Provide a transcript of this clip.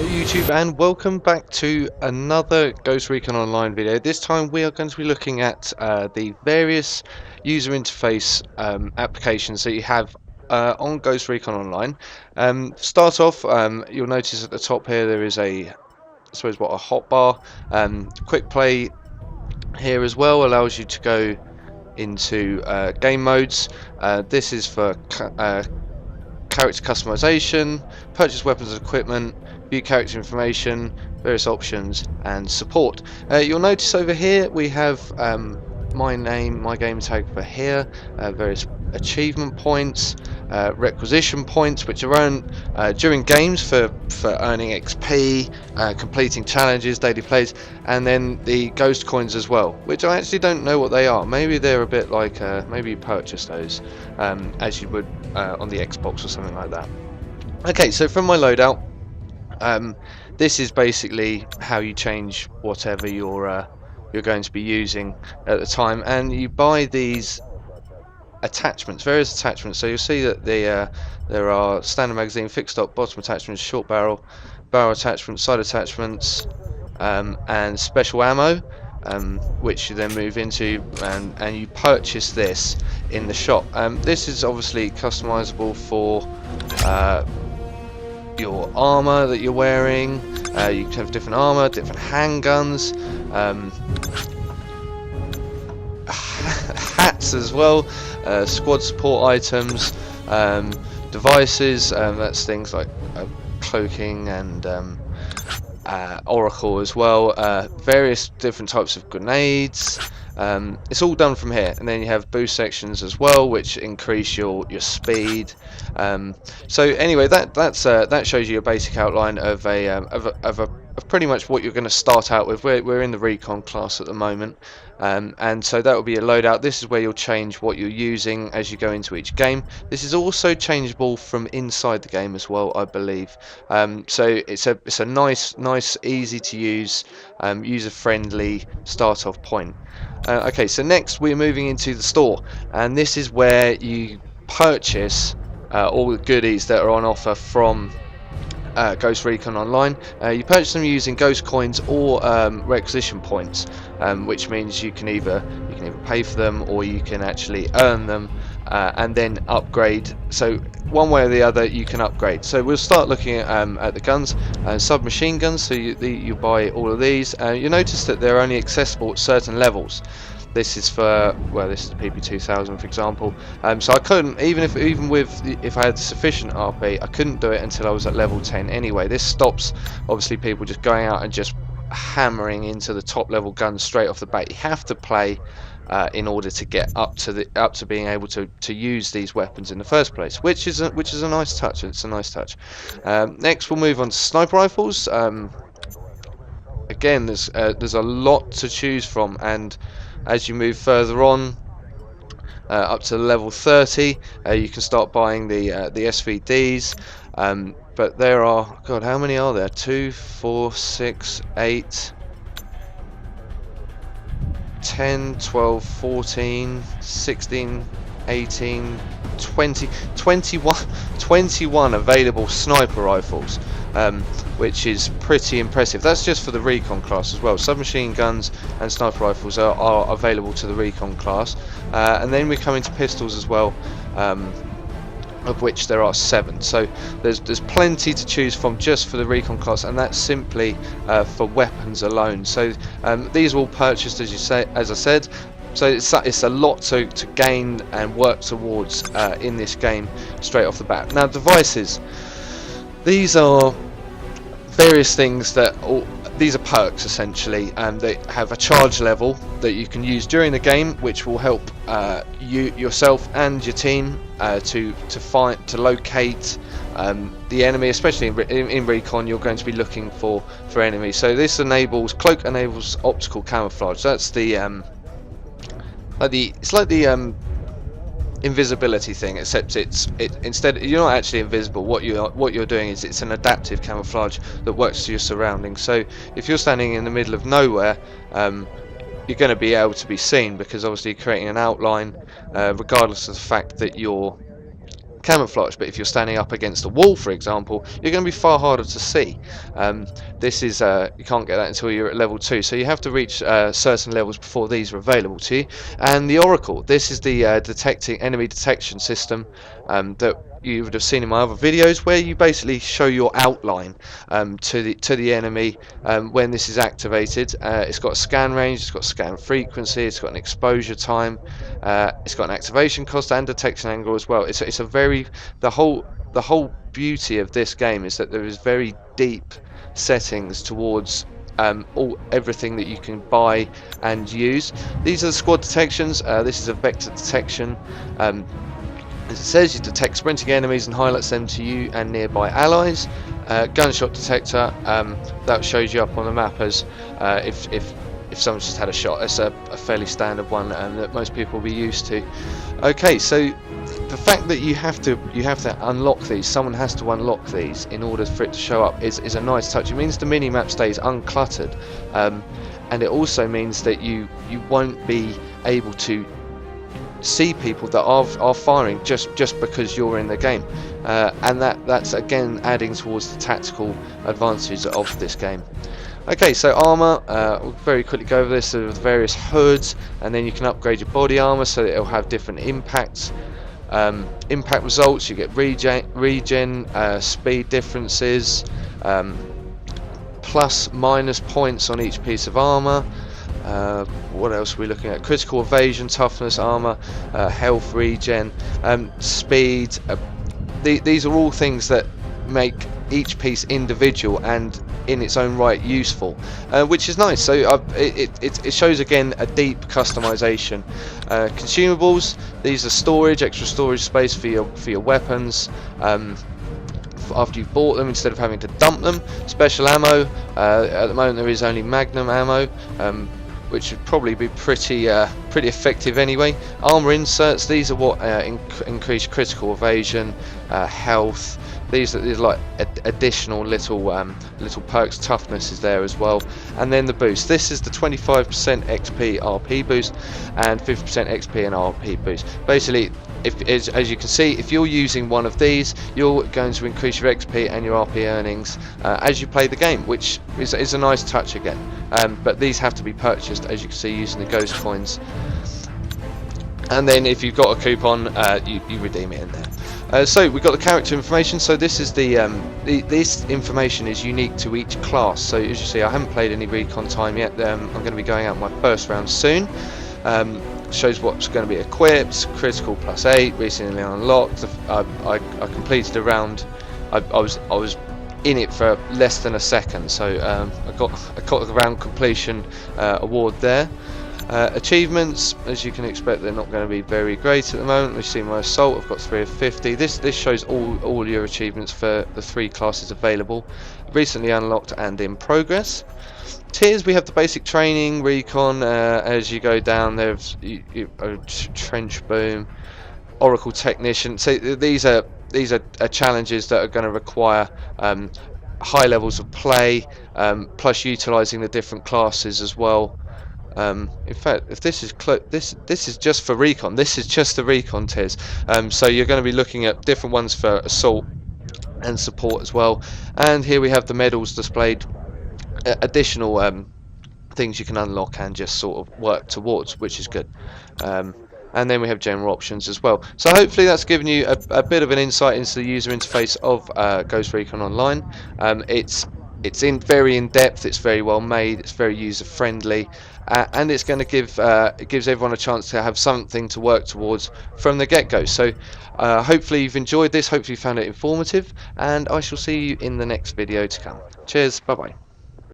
YouTube, and welcome back to another Ghost Recon Online video. This time we are going to be looking at the various user interface applications that you have on Ghost Recon Online. Start off, you'll notice at the top here there is a hotbar. Quick play here as well allows you to go into game modes. This is for character customization, purchase weapons and equipment, view character information, various options, and support. You'll notice over here we have my name, my game tag for here, various achievement points, requisition points, which are earned during games for earning XP, completing challenges, daily plays, and then the ghost coins as well, which I actually don't know what they are. Maybe they're a bit like, maybe you purchase those as you would on the Xbox or something like that. Okay, so from my loadout, this is basically how you change whatever you're going to be using at the time, and you buy these attachments, various attachments. So you'll see that there are standard magazine, fixed stock, bottom attachments, short barrel, barrel attachments, side attachments, and special ammo, which you then move into, and you purchase this in the shop. This is obviously customizable for your armor that you're wearing. You can have different armor, different handguns, hats as well, squad support items, devices, that's things like cloaking and oracle as well, various different types of grenades. It's all done from here, and then you have boost sections as well, which increase your speed. So anyway, that shows you a basic outline of of pretty much what you're going to start out with. We're in the Recon class at the moment, and so that will be a loadout. This is where you'll change what you're using as you go into each game. This is also changeable from inside the game as well, I believe. So it's a nice, easy to use, user-friendly start-off point. Okay, so next we're moving into the store, and this is where you purchase all the goodies that are on offer from Ghost Recon Online. You purchase them using ghost coins or requisition points, which means you can either pay for them or you can actually earn them and then upgrade. So one way or the other you can upgrade. So we'll start looking at the guns. Submachine guns, so you buy all of these. You notice that they're only accessible at certain levels. This is for, well, this is the PP2000 for example. So I couldn't, even if I had sufficient RP, I couldn't do it until I was at level 10 anyway. This stops obviously people just going out and just hammering into the top level guns straight off the bat. You have to play in order to get up to being able to use these weapons in the first place, which is a nice touch. It's a nice touch. Next we'll move on to sniper rifles. Again, there's a lot to choose from, and as you move further on up to level 30, you can start buying the SVDs. But there are, God, how many are there? 2, 4, 6, 8, 10, 12, 14, 16, 18, 20, 21 available sniper rifles, which is pretty impressive. That's just for the Recon class as well. Submachine guns and sniper rifles are available to the Recon class, and then we come into pistols as well, of which there are 7. So there's plenty to choose from just for the Recon class, and that's simply for weapons alone. So these are all purchased, as I said. So it's a lot to gain and work towards in this game straight off the bat. Now, devices. These are various things these are perks essentially, and they have a charge level that you can use during the game, which will help yourself and your team to locate the enemy, especially in Recon. You're going to be looking for enemies. So this cloak enables optical camouflage. That's it's like the invisibility thing, except instead you're not actually invisible. What you're doing is it's an adaptive camouflage that works to your surroundings. So if you're standing in the middle of nowhere, you're going to be able to be seen, because obviously you're creating an outline, regardless of the fact that you're camouflage, but if you're standing up against a wall, for example, you're going to be far harder to see. This is you can't get that until you're at level 2, so you have to reach certain levels before these are available to you. And the Oracle, this is the detecting enemy detection system that you would have seen in my other videos, where you basically show your outline to the enemy when this is activated. It's got a scan range, it's got scan frequency, it's got an exposure time, it's got an activation cost and detection angle as well. It's a very the whole beauty of this game is that there is very deep settings towards everything that you can buy and use. These are the squad detections. This is a vector detection. As it says, you detect sprinting enemies and highlights them to you and nearby allies. Gunshot detector, that shows you up on the map as if someone's just had a shot. It's a fairly standard one that most people will be used to. Okay, so the fact that you have to unlock these, someone has to unlock these in order for it to show up, is a nice touch. It means the mini map stays uncluttered, and it also means that you won't be able to see people that are firing just because you're in the game, and that's again adding towards the tactical advantages of this game. Okay, so armor, we'll very quickly go over this with various hoods, and then you can upgrade your body armor so that it'll have different impacts. Impact results, you get regen, speed differences, plus minus points on each piece of armor. What else are we looking at? Critical evasion, toughness, armor, health, regen, speed. These are all things that make each piece individual and in its own right useful, which is nice. So it shows again a deep customization. Consumables, these are storage, extra storage space for your weapons after you've bought them, instead of having to dump them. Special ammo, at the moment there is only magnum ammo, which would probably be pretty effective anyway. Armor inserts, these are what increase critical evasion, health. These are like additional little perks. Toughness is there as well. And then the boost. This is the 25% XP RP boost and 50% XP and RP boost. Basically, as you can see, if you're using one of these, you're going to increase your XP and your RP earnings as you play the game, which is a nice touch again. But these have to be purchased, as you can see, using the ghost coins. And then if you've got a coupon, you redeem it in there. So we've got the character information. So this is this information is unique to each class. So as you see, I haven't played any recon time yet. I'm going to be going out my first round soon. Shows what's going to be equipped. Critical +8, recently unlocked. I completed a round. I was in it for less than a second, so I got the round completion award there. Achievements, as you can expect, they're not going to be very great at the moment. We see my assault, I've got 3 of 50. This shows all your achievements for the 3 classes available, recently unlocked and in progress. Tiers, we have the basic training, recon. As you go down, there's trench boom, oracle technician. So these are challenges that are going to require high levels of play, plus utilising the different classes as well. In fact, if this is just for recon, this is just the recon tiers. So you're going to be looking at different ones for assault and support as well. And here we have the medals displayed, additional things you can unlock and just sort of work towards, which is good. And then we have general options as well. So hopefully that's given you a bit of an insight into the user interface of Ghost Recon Online. It's very in depth, it's very well made, it's very user friendly, and it's going to it gives everyone a chance to have something to work towards from the get-go. So hopefully you've enjoyed this, hopefully you found it informative, and I shall see you in the next video to come. Cheers, bye bye.